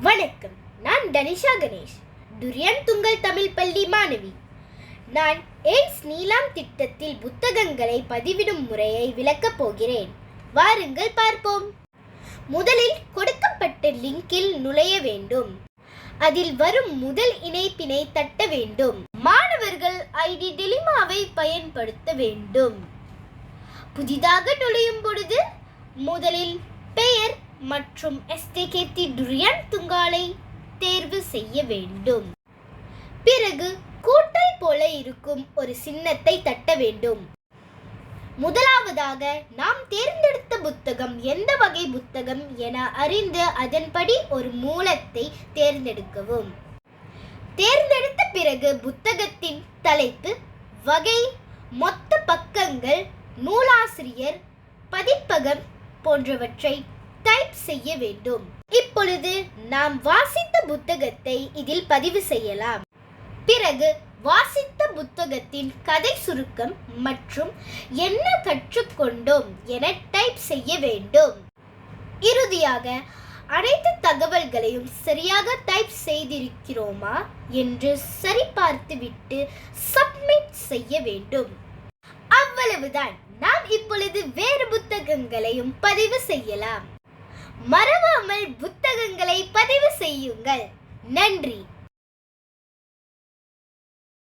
வணக்கம். நான் தனிஷா கணேஷ், துரியன் துங்கல் தமிழ் பள்ளி மாணவி. நான் எய்ட்ஸ் நீலாம் திட்டத்தில் புத்தகங்களை பதிவிடும் முறையை விளக்கப் போகிறேன். வாருங்கள் பார்ப்போம். முதலில் கொடுக்கப்பட்ட லிங்கில் நுழைய வேண்டும். அதில் வரும் முதல் இணைப்பினை தட்ட வேண்டும். மாணவர்கள் ஐடி டெலிமாவை பயன்படுத்த வேண்டும். புதிதாக நுழையும் பொழுது முதலில் பெயர் மற்றும் STKT துரியன் துங்காலை தேர்வு செய்ய வேண்டும். பிறகு கூட்டல் போல இருக்கும் ஒரு சின்னத்தை தட்ட வேண்டும். முதலாவதாக நாம் தேர்ந்தெடுத்த புத்தகம் எந்த வகை புத்தகம் என அறிந்து அதன்படி ஒரு மூலத்தை தேர்ந்தெடுக்கவும். தேர்ந்தெடுத்த பிறகு புத்தகத்தின் தலைப்பு, வகை, மொத்த பக்கங்கள், நூலாசிரியர், பதிப்பகம் போன்றவற்றை டைப் செய்ய வேண்டும். இப்பொழுது நாம் வாசித்த புத்தகத்தை இதில் பதிவு செய்யலாம். பிறகு வாசித்த புத்தகத்தின் கதை சுருக்கம் மற்றும் என்ன கற்றுக்கொண்டோம் என டைப் செய்ய வேண்டும். இறுதியாக அனைத்து தகவல்களையும் சரியாக டைப் செய்திருக்கிறோமா என்று சரிபார்த்துவிட்டு சப்மிட் செய்ய வேண்டும். அவ்வளவுதான். நாம் இப்பொழுது வேறு புத்தகங்களையும் பதிவு செய்யலாம். மறவாமல் புத்தகங்களை பதிவு செய்யுங்கள். நன்றி.